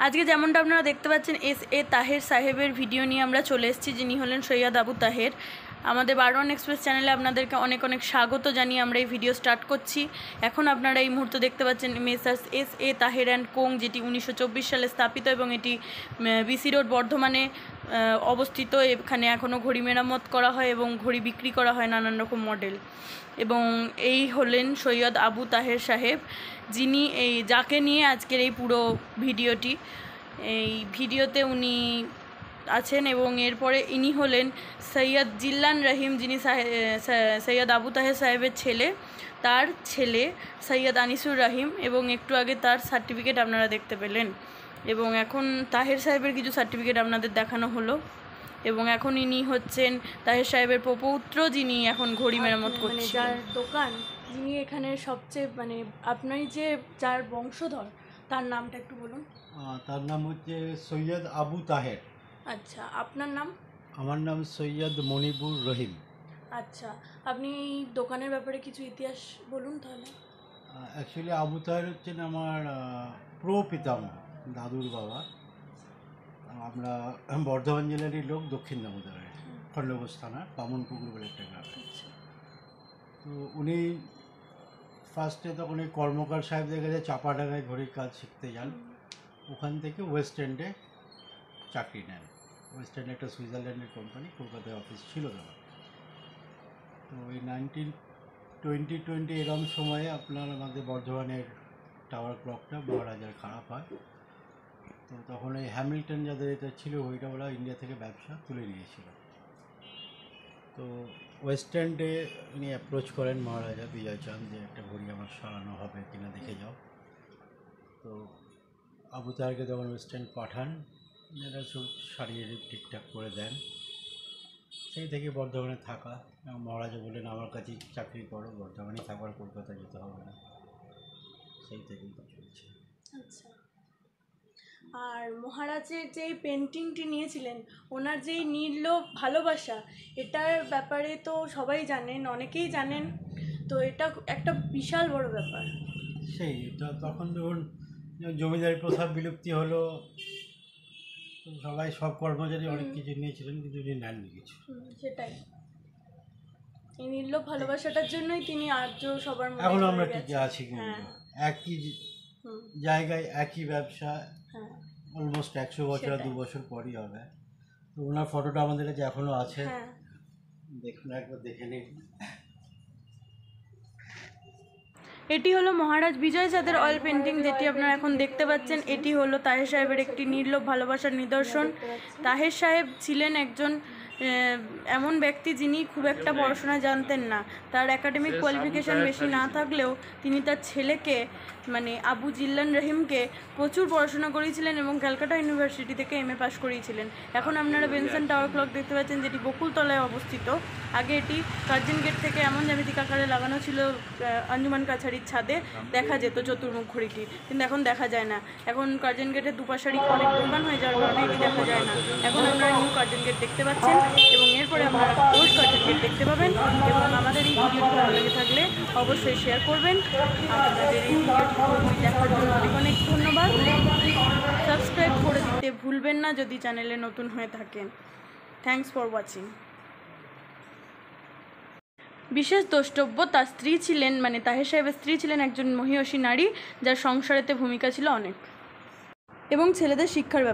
আজকে যেমনটা আপনারা দেখতে পাচ্ছেন এস.এ. তাহের সাহেবের ভিডিও নিয়ে আমরা চলে এসেছি, যিনি হলেন সৈয়দ আবু তাহের। আমাদের বারওয়ান এক্সপ্রেস চ্যানেলে আপনাদেরকে অনেক অনেক স্বাগত জানিয়ে আমরা এই ভিডিও স্টার্ট করছি। এখন আপনারা এই মুহূর্তে দেখতে পাচ্ছেন messrs SA. Taher and co, যেটি 1924 সালে স্থাপিত এবং এটি বিসি রোড বর্ধমানে অবস্থিত। এখানে এখনও ঘড়ি মেরামত করা হয় এবং ঘড়ি বিক্রি করা হয় নানান রকম মডেল। এবং এই হলেন সৈয়দ আবু তাহের সাহেব, যিনি যাকে নিয়ে আজকের এই পুরো ভিডিওটি। এই ভিডিওতে উনি আছেন এবং এরপরে ইনি হলেন সৈয়দ জিল্লান রহিম, যিনি সৈয়দ আবু তাহের সাহেবের ছেলে। তার ছেলে সৈয়দ আনিসুর রহিম, এবং একটু আগে তার সার্টিফিকেট আপনারা দেখতে পেলেন। এবং এখন তাহের সাহেবের কিছু সার্টিফিকেট আপনাদের দেখানো হলো। এবং এখন ইনি হচ্ছেন তাহের সাহেবের প্রপৌত্র, যিনি এখন ঘড়ি মেরামত করছেন। যার দোকান, যিনি এখানে সবচেয়ে আপনার যে যার বংশধর, তার নামটা একটু বলুন। তার নাম হচ্ছে সৈয়দ আবু তাহের। আচ্ছা, আপনার নাম? আমার নাম সৈয়দ মনিবুর রহিম। আচ্ছা, আপনি এই দোকানের ব্যাপারে কিছু ইতিহাস বলুন তাহলে। অ্যাকচুয়ালি আবু তাহের হচ্ছেন আমার প্রপিতামহ, দাদুর বাবা। আমরা বর্ধমান জেলারই লোক, দক্ষিণ দামোদরের খণ্ডঘোষ থানার বামনপুকুর বলে একটা গ্রাম। তো উনি ফার্স্টে তখন ওই কর্মকার সাহেবদের কাছে চাপাডাঙ্গায় ঘড়ির কাজ শিখতে যান। ওখান থেকে ওয়েস্ট এন্ডে চাকরি নেন। ওয়েস্ট এন্ডে একটা সুইজারল্যান্ডের কোম্পানি, কলকাতায় অফিস ছিল তখন। তো ওই 1920 এরম সময়ে আপনার আমাদের বর্ধমানের টাওয়ার ক্লকটা মহারাজার খারাপ হয়। তো তখন ওই হ্যামিল্টন যাদের এটা ছিল, ওইটা ওরা ইন্ডিয়া থেকে ব্যবসা তুলে নিয়েছিল। তো ওয়েস্ট এন্ডে উনি অ্যাপ্রোচ করেন মহারাজা বিজয় চাঁদ, যে একটা ঘড়ি আমার সারানো হবে কিনা দেখে যাও। তো আবু তাহেরকে তখন ওয়েস্ট এন্ড পাঠান, যারা সব সারিয়ে ঠিকঠাক করে দেন। সেই থেকে বর্ধমানে থাকা, এবং মহারাজা বললেন আমার কাছেই চাকরি করো, বর্ধমানেই থাকার, কলকাতায় যেতে হবে না। সেই থেকেই চলছে। আচ্ছা, আর মহারাজের যেই পেন্টিংটি নিয়েছিলেন, ওনার যেই নির্লোভ ভালোবাসা, এটার ব্যাপারে তো সবাই জানেন, অনেকেই জানেন। তো এটা একটা বিশাল বড় ব্যাপার। সেই তখন যখন জমিদারি প্রথা বিলুপ্তি হলো, সবাই সব কর্মচারী অনেক কিছু নিয়েছিলেন, কিন্তু উনি নেননি কিছু। সেটাই, এই নির্লোভ ভালোবাসাটার জন্যই তিনি আর্য সবার মধ্যে। এখন আমরা টিকে আছি, কিন্তু একই জায়গায় একই ব্যবসা, অলমোস্ট 100 বছর 2 বছর পরই হবে। তো ওনার ফটোটা আমাদের কাছে এখনো আছে, দেখুন, একবার দেখে নিন। এটি হলো মহারাজ বিজয় চাঁদের অয়েল পেন্টিং, যেটি আপনারা এখন দেখতে পাচ্ছেন। এটি হলো তাহের সাহেবের একটি নির্লোভ ভালোবাসার নিদর্শন। তাহের সাহেব ছিলেন একজন এমন ব্যক্তি, যিনি খুব একটা পড়াশোনা জানতেন না। তার একাডেমিক কোয়ালিফিকেশান বেশি না থাকলেও তিনি তার ছেলেকে আবু জিল্লান রহিমকে প্রচুর পড়াশোনা করিয়েছিলেন এবং ক্যালকাটা ইউনিভার্সিটি থেকে এমএ পাস করিয়েছিলেন। এখন আপনারা বেনসন টাওয়ার ক্লক দেখতে পাচ্ছেন, যেটি বকুলতলায় অবস্থিত। আগে এটি কার্জন গেট থেকে এমন জ্যামিতিক আকারে লাগানো ছিল, আঞ্জুমান কাছারির ছাদে দেখা যেত চতুর্মুখ ঘড়িটি, কিন্তু এখন দেখা যায় না। এখন কার্জন গেটের দুপাশারই অনেক দোকান হয়ে যাওয়ার কারণে এটি দেখা যায় না। এখন আপনারা নিউ কার্জন গেট দেখতে পাচ্ছেন, এবং এরপরে আপনারা ওল্ড কার্জন গেট দেখতে পাবেন। এবং আমাদের এই ভিডিওটি ভালো লেগে থাকলে অবশ্যই শেয়ার করবেন। আপনাদের এই ভিডিওটি দেখার জন্য অনেক অনেক ধন্যবাদ। সাবস্ক্রাইব করে দিতে ভুলবেন না যদি চ্যানেলে নতুন হয়ে থাকেন। Thanks for watching. বিশেষ দ্রষ্টব্য, তার স্ত্রী ছিলেন তাহের সাহেবের স্ত্রী ছিলেন একজন মহিয়সী নারী, যার সংসারেতে ভূমিকা ছিল অনেক, এবং ছেলেদের শিক্ষার ব্যাপারে